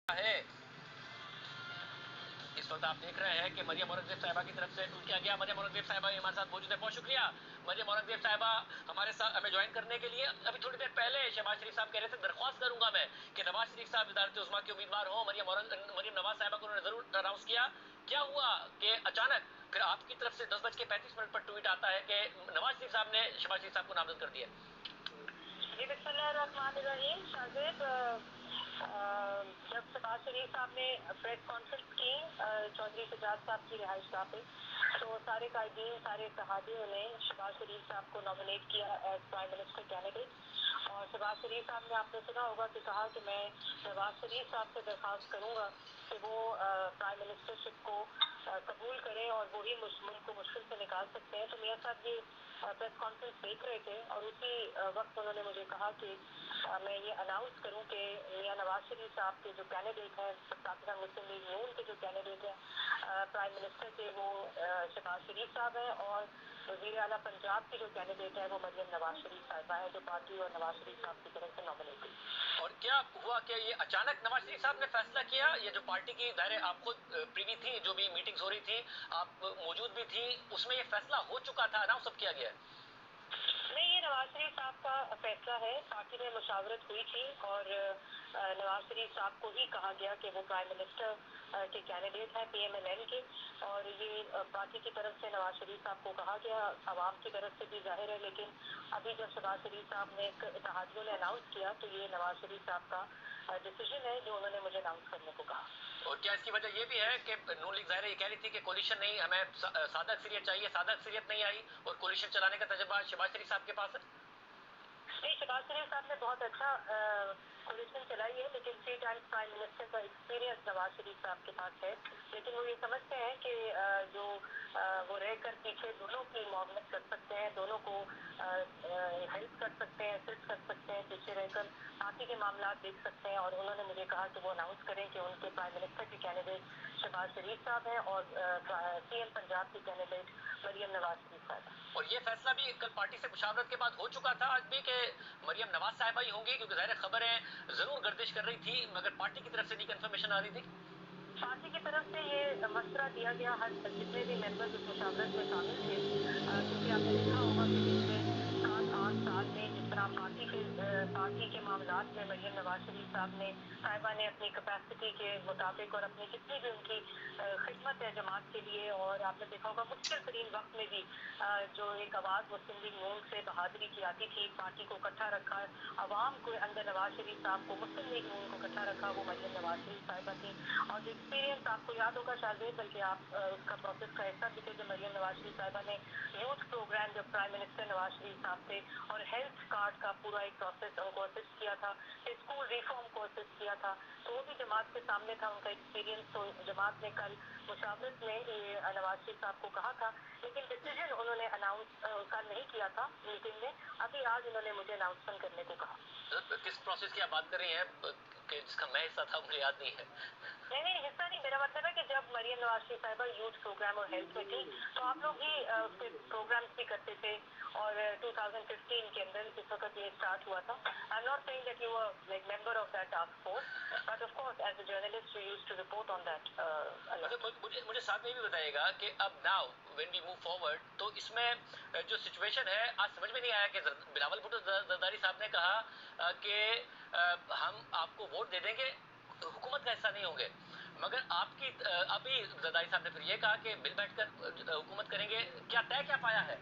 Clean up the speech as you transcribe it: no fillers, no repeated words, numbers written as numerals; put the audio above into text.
ہے اس وقت آپ دیکھ رہے ہیں کہ مریم اورنگزیب صاحبہ کی طرف سے ٹویٹ کیا گیا. مریم اورنگزیب صاحبہ ہمارے ساتھ موجود ہے. بہت شکریہ مریم اورنگزیب صاحبہ ہمارے ساتھ ہمیں جوائن کرنے کے لیے. ابھی تھوڑی دیر پہلے شہباز شریف صاحب کہہ رہے تھے درخواست کروں گا میں کہ نواز شریف صاحب صدارت عظمیٰ کے امیدوار ہوں. مریم نواز صاحبہ کو انہوں نے ضرور اناؤنس کیا. کیا ہوا کہ اچانک پھر آپ کی طرف سے 10:35 پر ٹویٹ آتا ہے کہ نواز شریف صاحب نے شہباز شریف صاحب کو نامزد کر دیا؟ جی بسم اللہ الرحمن الرحیم. شاہزیب، جب شہباز شریف صاحب نے پریس کانفرنس کی چودھری سجاد صاحب کی رہائش گاہ پہ، تو سارے قائدین، سارے اتحادیوں نے شہباز شریف صاحب کو نامنیٹ کیا ایز پرائم منسٹر کینڈیڈیٹ. اور شہباز شریف صاحب نے، آپ نے سنا ہوگا کہ کہا کہ میں نواز شریف صاحب سے درخواست کروں گا کہ وہ پرائم منسٹرشپ کو قبول کریں اور وہی ملک کو مشکل سے نکال سکتے ہیں. تو میاں صاحب یہ پریس کانفرنس دیکھ رہے تھے اور اسی وقت انہوں نے مجھے کہا کہ میں یہ اناؤنس کروں کہ میاں نواز شریف صاحب کے جو کینڈیڈیٹ ہیں، پاکستان مسلم لیگ نون کے جو کینڈیڈیٹ ہیں پرائم منسٹر کے، وہ شہباز شریف صاحب ہیں، اور وزیر اعلیٰ پنجاب کی جو کینڈیڈیٹ ہے وہ مریم نواز شریف صاحبہ ہے، جو پارٹی اور نواز شریف صاحب کی طرف سے نامنیٹ ہوئی. اور کیا ہوا کہ یہ اچانک نواز شریف صاحب نے فیصلہ کیا؟ یہ جو پارٹی کی ظاہر آپ خود پریوی تھی، جو بھی میٹنگز ہو رہی تھی آپ موجود بھی تھی، اس میں یہ فیصلہ ہو چکا تھا، اناؤنس اب کیا گیا ہے؟ نہیں، یہ نواز شریف صاحب کا فیصلہ ہے. پارٹی میں مشاورت ہوئی تھی اور نواز شریف صاحب کو ہی کہا گیا کہ وہ پرائم منسٹر کے کینڈیڈیٹ ہیں پی ایم ایل این کے. اور یہ پارٹی کی طرف سے نواز شریف صاحب کو کہا گیا، عوام کی طرف سے بھی ظاہر ہے. لیکن ابھی جب شہباز شریف صاحب نے اتحادیوں نے اناؤنس کیا تو یہ نواز شریف صاحب کا ڈیسیجن ہے جو انہوں نے مجھے اناؤنس کرنے کو کہا. اور کیا اس کی وجہ یہ بھی ہے کہ نون لیگ ظاہر یہ کہہ رہی تھی کہ کولیشن نہیں، ہمیں سادہ اکثریت چاہیے، سادہ اکثریت نہیں آئی اور کولیشن چلانے کا تجربہ شہباز شریف صاحب کے پاس ہے؟ نہیں، شہباز شریف صاحب نے بہت اچھا کولیشن چلائی ہے، لیکن 3 ٹائمز پرائم منسٹر کا ایکسپیرینس نواز شریف صاحب کے پاس ہے. لیکن وہ یہ سمجھتے ہیں کہ جو وہ رہ کر پیچھے دونوں کی معاونت کر سکتے ہیں، دونوں کو ہیلپ کر سکتے ہیں، اسسٹ کر سکتے ہیں، پیچھے رہ کر پارٹی کے معاملات دیکھ سکتے ہیں. اور انہوں نے مجھے کہا کہ وہ اناؤنس کریں کہ ان کے پرائم منسٹر کے کینڈیڈیٹ شہباز شریف صاحب ہیں اور سی ایم پنجاب کی کینڈیڈیٹ مریم نواز شریف صاحب ہیں. اور یہ فیصلہ بھی کل پارٹی سے مشاورت کے بعد ہو چکا تھا آج بھی کہ مریم نواز صاحبہ ہی ہوں گی، کیونکہ ظاہر خبریں ضرور گردش کر رہی تھی مگر پارٹی کی طرف سے نہیں کنفرمیشن آ رہی تھی. پارٹی کی طرف سے یہ مشورہ دیا گیا، ہر جتنے بھی ممبرز اس مشاورت میں شامل تھے، کیونکہ آپ نے دیکھا ہوگا کہ پچھلے 7-8 سال میں جس طرح پارٹی کے معاملات میں مریم نواز شریف صاحبہ نے اپنی کیپیسٹی کے مطابق اور اپنی جتنی بھی ان کی خدمت ہے جماعت کے لیے، اور آپ نے دیکھا ہوگا مشکل ترین وقت میں بھی جو ایک آواز مسلم لیگ نون سے بہادری کی آتی تھی، پارٹی کو اکٹھا رکھا، عوام کو اندر نواز شریف صاحب کو، مسلم لیگ نون کو اکٹھا رکھا، وہ مریم نواز شریف صاحبہ تھی. اور جو ایکسپیرینس آپ کو یاد ہوگا شاہزیب، بلکہ آپ اس کا پروسیس کا حصہ بھی تھے، جو مریم نواز شریف صاحبہ نے یوتھ پروگرام جب پرائم منسٹر نواز شریف صاحب تھے اور ہیلتھ کارڈ کا پورا ایک پروسیس ان کو اسسٹ کیا تھا، اسکول ریفارم کو اسسٹ کیا تھا، تو وہ بھی جماعت کے سامنے تھا ان کا ایکسپیرینس. تو جماعت نے کل مشاورت میں یہ نواز شریف صاحب کو کہا تھا، لیکن ڈیسیجن انہوں نے اناؤنس کل نہیں کیا تھا میٹنگ میں. ابھی آج انہوں نے مجھے اناؤنسمنٹ کرنے کو کہا. کس پروسیس کی آپ بات کر رہی ہیں کہ جس کا میں حصہ تھا مجھے یاد نہیں ہے؟ نہیں، حصہ نہیں، میرا مطلب ہے کہ جب مریم نواز شریف صاحبہ یوتھ پروگرام اور ہیلتھ میں تھی تو آپ لوگ ہی اس کے پروگرامس بھی کرتے تھے. اور 2015 کے اندر جس وقت یہ اسٹارٹ ہوا تھا، I am not saying that you were like member of that task force, but of course as a journalist you used to report on that. مجھے ساتھ میں یہ بھی بتائیے گا کہ اب now when we move forward تو اس میں جو سچویشن ہے آج سمجھ میں نہیں آیا کہ بلاول بھٹو زرداری صاحب نے کہا کہ ہم آپ کو ووٹ دے دیں گے، حکومت کا حصہ نہیں ہوں گے، مگر آپ کی ابھی زرداری صاحب نے پھر یہ کہا کہ مل بیٹھ کر حکومت کریں گے. کیا طے کیا پایا ہے؟